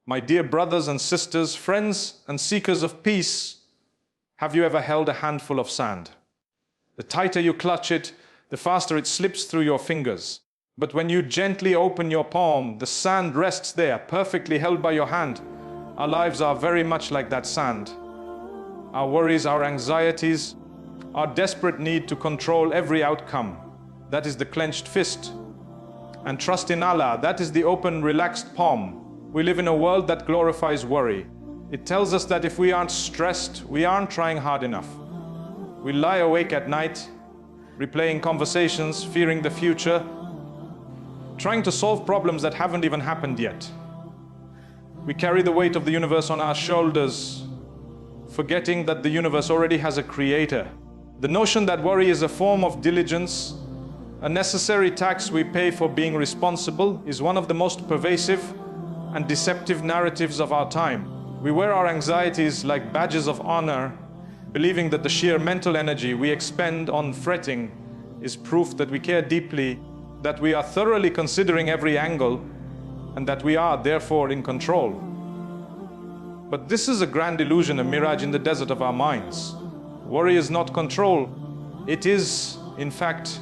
My dear brothers and sisters, friends and seekers of peace, have you ever held a handful of sand? The tighter you clutch it, the faster it slips through your fingers. But when you gently open your palm, the sand rests there, perfectly held by your hand. Our lives are very much like that sand. Our worries, our anxieties, our desperate need to control every outcome. That is the clenched fist. And trust in Allah, that is the open, relaxed palm. We live in a world that glorifies worry. It tells us that if we aren't stressed, we aren't trying hard enough. We lie awake at night, replaying conversations, fearing the future, trying to solve problems that haven't even happened yet. We carry the weight of the universe on our shoulders, forgetting that the universe already has a creator. The notion that worry is a form of diligence, a necessary tax we pay for being responsible, is one of the most pervasive and deceptive narratives of our time. We wear our anxieties like badges of honor, believing that the sheer mental energy we expend on fretting is proof that we care deeply, that we are thoroughly considering every angle, and that we are therefore in control. But this is a grand illusion, a mirage in the desert of our minds. Worry is not control. It is, in fact,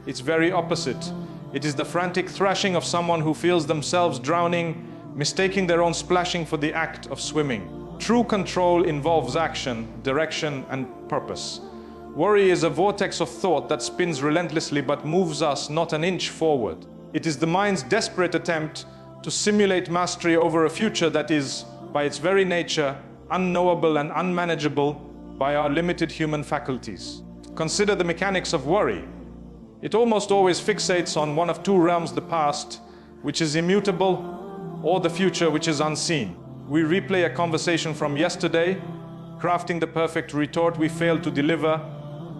its very opposite. It is the frantic thrashing of someone who feels themselves drowning, mistaking their own splashing for the act of swimming. True control involves action, direction, and purpose. Worry is a vortex of thought that spins relentlessly but moves us not an inch forward. It is the mind's desperate attempt to simulate mastery over a future that is, by its very nature, unknowable and unmanageable by our limited human faculties. Consider the mechanics of worry. It almost always fixates on one of two realms: the past, which is immutable, or the future, which is unseen. We replay a conversation from yesterday, crafting the perfect retort we failed to deliver,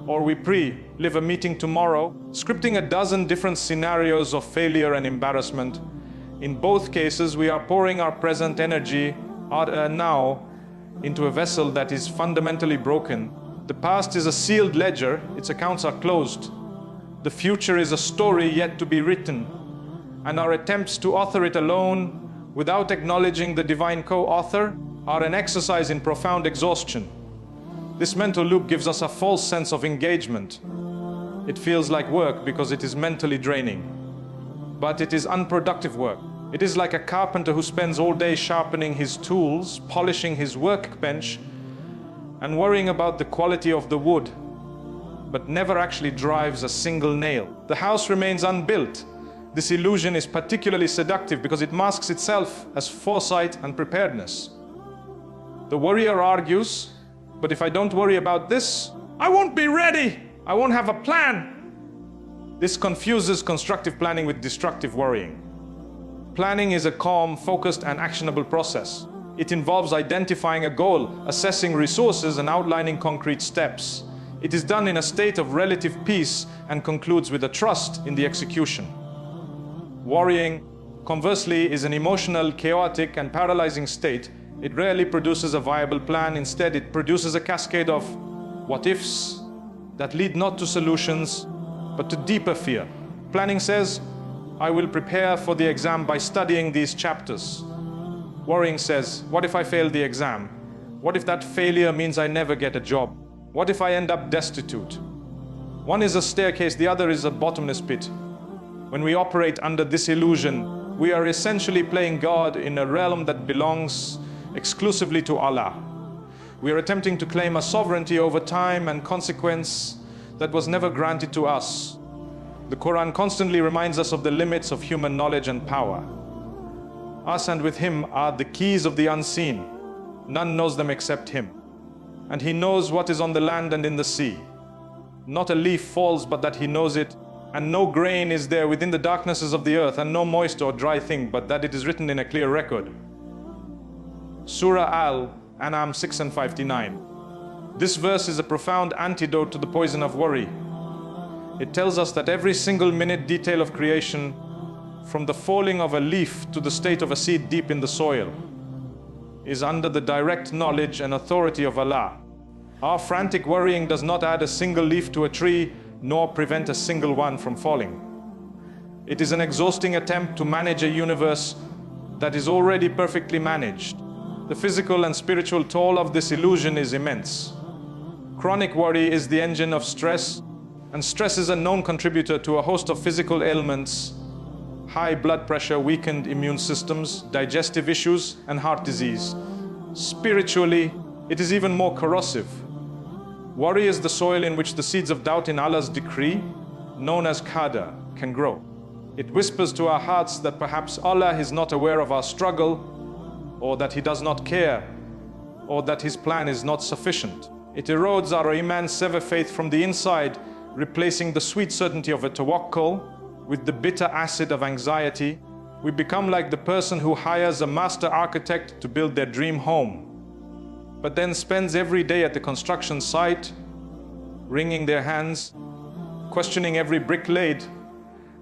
or we pre-live a meeting tomorrow, scripting a dozen different scenarios of failure and embarrassment. In both cases, we are pouring our present energy, our now, into a vessel that is fundamentally broken. The past is a sealed ledger, its accounts are closed. The future is a story yet to be written, and our attempts to author it alone, without acknowledging the divine co-author, are an exercise in profound exhaustion. This mental loop gives us a false sense of engagement. It feels like work because it is mentally draining. But it is unproductive work. It is like a carpenter who spends all day sharpening his tools, polishing his workbench, and worrying about the quality of the wood, but never actually drives a single nail. The house remains unbuilt. This illusion is particularly seductive because it masks itself as foresight and preparedness. The worrier argues, but if I don't worry about this, I won't be ready. I won't have a plan. This confuses constructive planning with destructive worrying. Planning is a calm, focused, and actionable process. It involves identifying a goal, assessing resources, and outlining concrete steps. It is done in a state of relative peace and concludes with a trust in the execution. Worrying, conversely, is an emotional, chaotic, and paralyzing state. It rarely produces a viable plan. Instead, it produces a cascade of what-ifs that lead not to solutions, but to deeper fear. Planning says, I will prepare for the exam by studying these chapters. Worrying says, what if I fail the exam? What if that failure means I never get a job? What if I end up destitute? One is a staircase, the other is a bottomless pit. When we operate under this illusion, we are essentially playing God in a realm that belongs exclusively to Allah. We are attempting to claim a sovereignty over time and consequence that was never granted to us. The Quran constantly reminds us of the limits of human knowledge and power. Us and with Him are the keys of the unseen. None knows them except Him. And He knows what is on the land and in the sea. Not a leaf falls but that He knows it, and no grain is there within the darknesses of the earth, and no moist or dry thing but that it is written in a clear record. Surah Al-An'am 6 and 59. This verse is a profound antidote to the poison of worry. It tells us that every single minute detail of creation, from the falling of a leaf to the state of a seed deep in the soil, is under the direct knowledge and authority of Allah. Our frantic worrying does not add a single leaf to a tree, nor prevent a single one from falling. It is an exhausting attempt to manage a universe that is already perfectly managed. The physical and spiritual toll of this illusion is immense. Chronic worry is the engine of stress, and stress is a known contributor to a host of physical ailments: high blood pressure, weakened immune systems, digestive issues, and heart disease. Spiritually, it is even more corrosive. Worry is the soil in which the seeds of doubt in Allah's decree, known as qadar, can grow. It whispers to our hearts that perhaps Allah is not aware of our struggle, or that He does not care, or that His plan is not sufficient. It erodes our iman, sever faith from the inside, replacing the sweet certainty of a tawakkul with the bitter acid of anxiety. We become like the person who hires a master architect to build their dream home, but then spends every day at the construction site, wringing their hands, questioning every brick laid,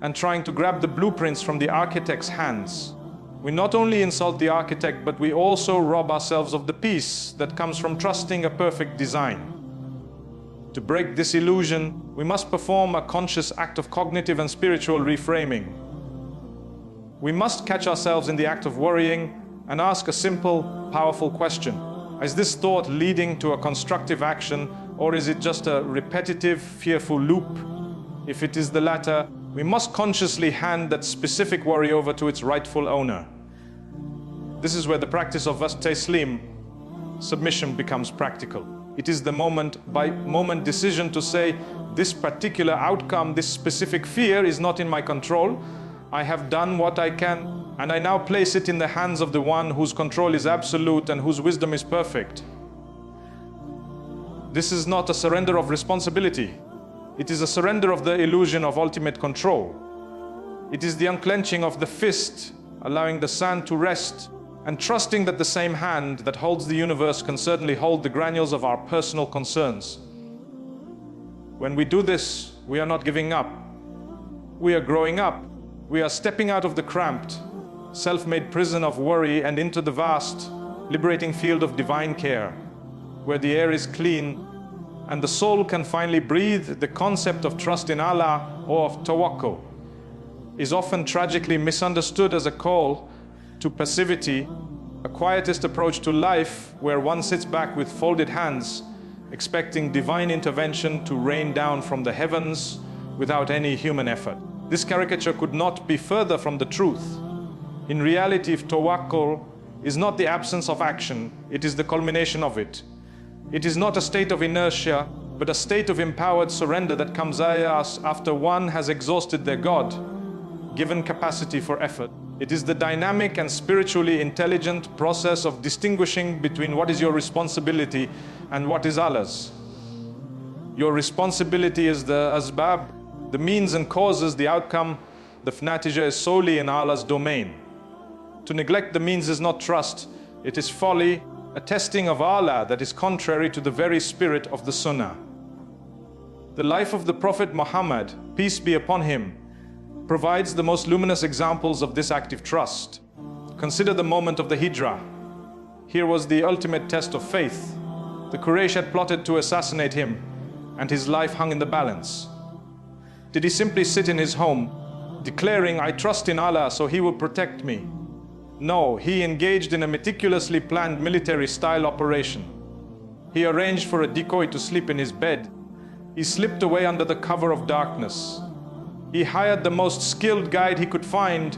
and trying to grab the blueprints from the architect's hands. We not only insult the architect, but we also rob ourselves of the peace that comes from trusting a perfect design. To break this illusion, we must perform a conscious act of cognitive and spiritual reframing. We must catch ourselves in the act of worrying and ask a simple, powerful question. Is this thought leading to a constructive action, or is it just a repetitive, fearful loop? If it is the latter, we must consciously hand that specific worry over to its rightful owner. This is where the practice of taslim, submission, becomes practical. It is the moment-by-moment decision to say, this particular outcome, this specific fear is not in my control. I have done what I can, and I now place it in the hands of the one whose control is absolute and whose wisdom is perfect. This is not a surrender of responsibility. It is a surrender of the illusion of ultimate control. It is the unclenching of the fist, allowing the sand to rest, and trusting that the same hand that holds the universe can certainly hold the granules of our personal concerns. When we do this, we are not giving up. We are growing up. We are stepping out of the cramped, self-made prison of worry and into the vast, liberating field of divine care, where the air is clean and the soul can finally breathe. The concept of trust in Allah, or of tawakkul, is often tragically misunderstood as a call to passivity, a quietist approach to life where one sits back with folded hands, expecting divine intervention to rain down from the heavens without any human effort. This caricature could not be further from the truth. In reality, if tawakkul is not the absence of action, it is the culmination of it. It is not a state of inertia, but a state of empowered surrender that comes after one has exhausted their God-given capacity for effort. It is the dynamic and spiritually intelligent process of distinguishing between what is your responsibility and what is Allah's. Your responsibility is the asbab, the means and causes, the outcome. The natija is solely in Allah's domain. To neglect the means is not trust, it is folly, a testing of Allah that is contrary to the very spirit of the Sunnah. The life of the Prophet Muhammad, peace be upon him, provides the most luminous examples of this active trust. Consider the moment of the Hijrah. Here was the ultimate test of faith. The Quraysh had plotted to assassinate him, and his life hung in the balance. Did he simply sit in his home, declaring, I trust in Allah, so He will protect me? No, he engaged in a meticulously planned military-style operation. He arranged for a decoy to sleep in his bed. He slipped away under the cover of darkness. He hired the most skilled guide he could find,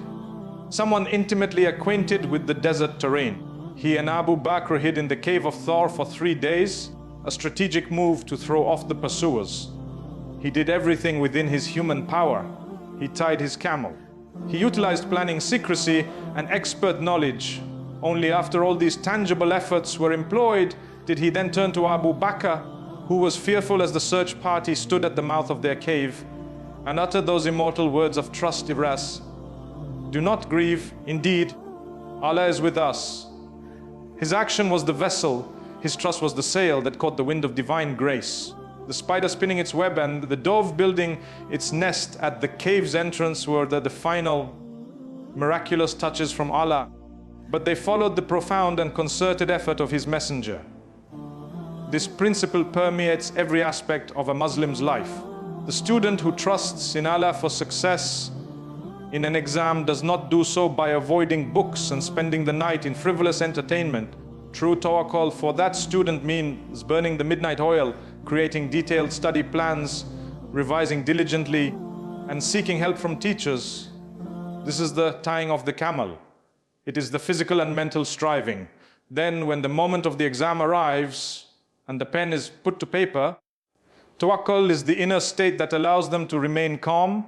someone intimately acquainted with the desert terrain. He and Abu Bakr hid in the cave of Thor for 3 days, a strategic move to throw off the pursuers. He did everything within his human power. He tied his camel. He utilized planning, secrecy, and expert knowledge. Only after all these tangible efforts were employed did he then turn to Abu Bakr, who was fearful as the search party stood at the mouth of their cave, and uttered those immortal words of trust, Iras. Do not grieve, indeed, Allah is with us. His action was the vessel, his trust was the sail that caught the wind of divine grace. The spider spinning its web and the dove building its nest at the cave's entrance were the final miraculous touches from Allah, but they followed the profound and concerted effort of His messenger. This principle permeates every aspect of a Muslim's life. The student who trusts in Allah for success in an exam does not do so by avoiding books and spending the night in frivolous entertainment. True tawakkul for that student means burning the midnight oil, creating detailed study plans, revising diligently, and seeking help from teachers. This is the tying of the camel. It is the physical and mental striving. Then, when the moment of the exam arrives and the pen is put to paper, tawakkul is the inner state that allows them to remain calm,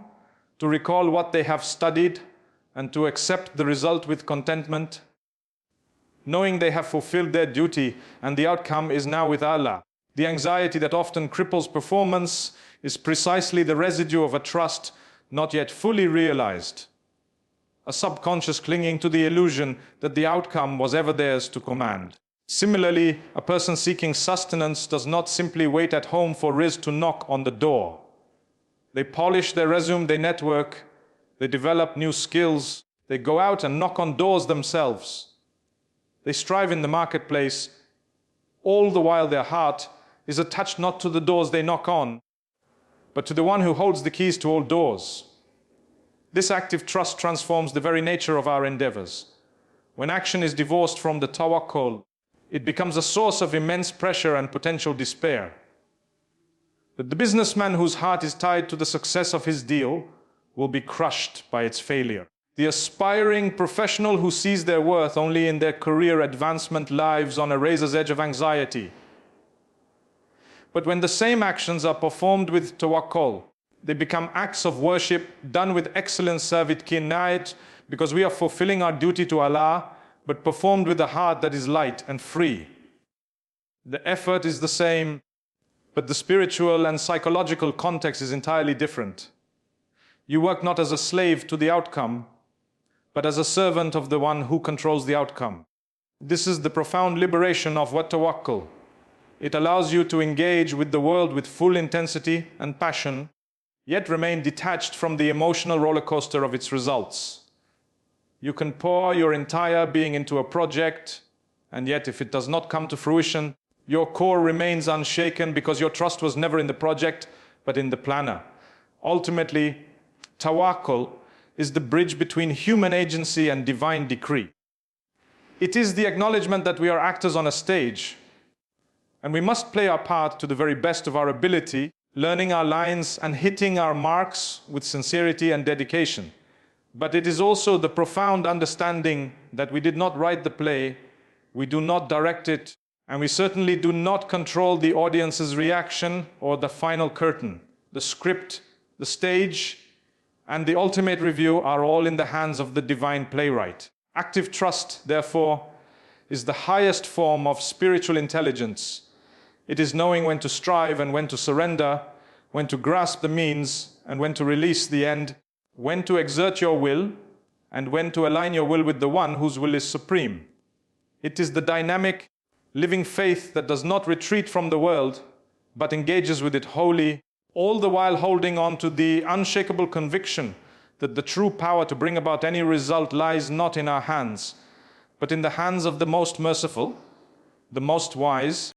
to recall what they have studied, and to accept the result with contentment, knowing they have fulfilled their duty and the outcome is now with Allah. The anxiety that often cripples performance is precisely the residue of a trust not yet fully realized, a subconscious clinging to the illusion that the outcome was ever theirs to command. Similarly, a person seeking sustenance does not simply wait at home for rizq to knock on the door. They polish their resume, they network, they develop new skills, they go out and knock on doors themselves. They strive in the marketplace, all the while their heart is attached not to the doors they knock on, but to the one who holds the keys to all doors. This active trust transforms the very nature of our endeavors. When action is divorced from the tawakkul, it becomes a source of immense pressure and potential despair. That the businessman whose heart is tied to the success of his deal will be crushed by its failure. The aspiring professional who sees their worth only in their career advancement lives on a razor's edge of anxiety. But when the same actions are performed with tawakkul, they become acts of worship done with excellence with kinayat, because we are fulfilling our duty to Allah, but performed with a heart that is light and free. The effort is the same, but the spiritual and psychological context is entirely different. You work not as a slave to the outcome, but as a servant of the one who controls the outcome. This is the profound liberation of what tawakkul. It allows you to engage with the world with full intensity and passion, yet remain detached from the emotional roller coaster of its results. You can pour your entire being into a project, and yet if it does not come to fruition, your core remains unshaken because your trust was never in the project, but in the planner. Ultimately, tawakkul is the bridge between human agency and divine decree. It is the acknowledgement that we are actors on a stage, and we must play our part to the very best of our ability, learning our lines and hitting our marks with sincerity and dedication. But it is also the profound understanding that we did not write the play, we do not direct it, and we certainly do not control the audience's reaction or the final curtain. The script, the stage, and the ultimate review are all in the hands of the divine playwright. Active trust, therefore, is the highest form of spiritual intelligence. It is knowing when to strive and when to surrender, when to grasp the means and when to release the end, when to exert your will and when to align your will with the one whose will is supreme. It is the dynamic, living faith that does not retreat from the world, but engages with it wholly, all the while holding on to the unshakable conviction that the true power to bring about any result lies not in our hands, but in the hands of the most merciful, the most wise,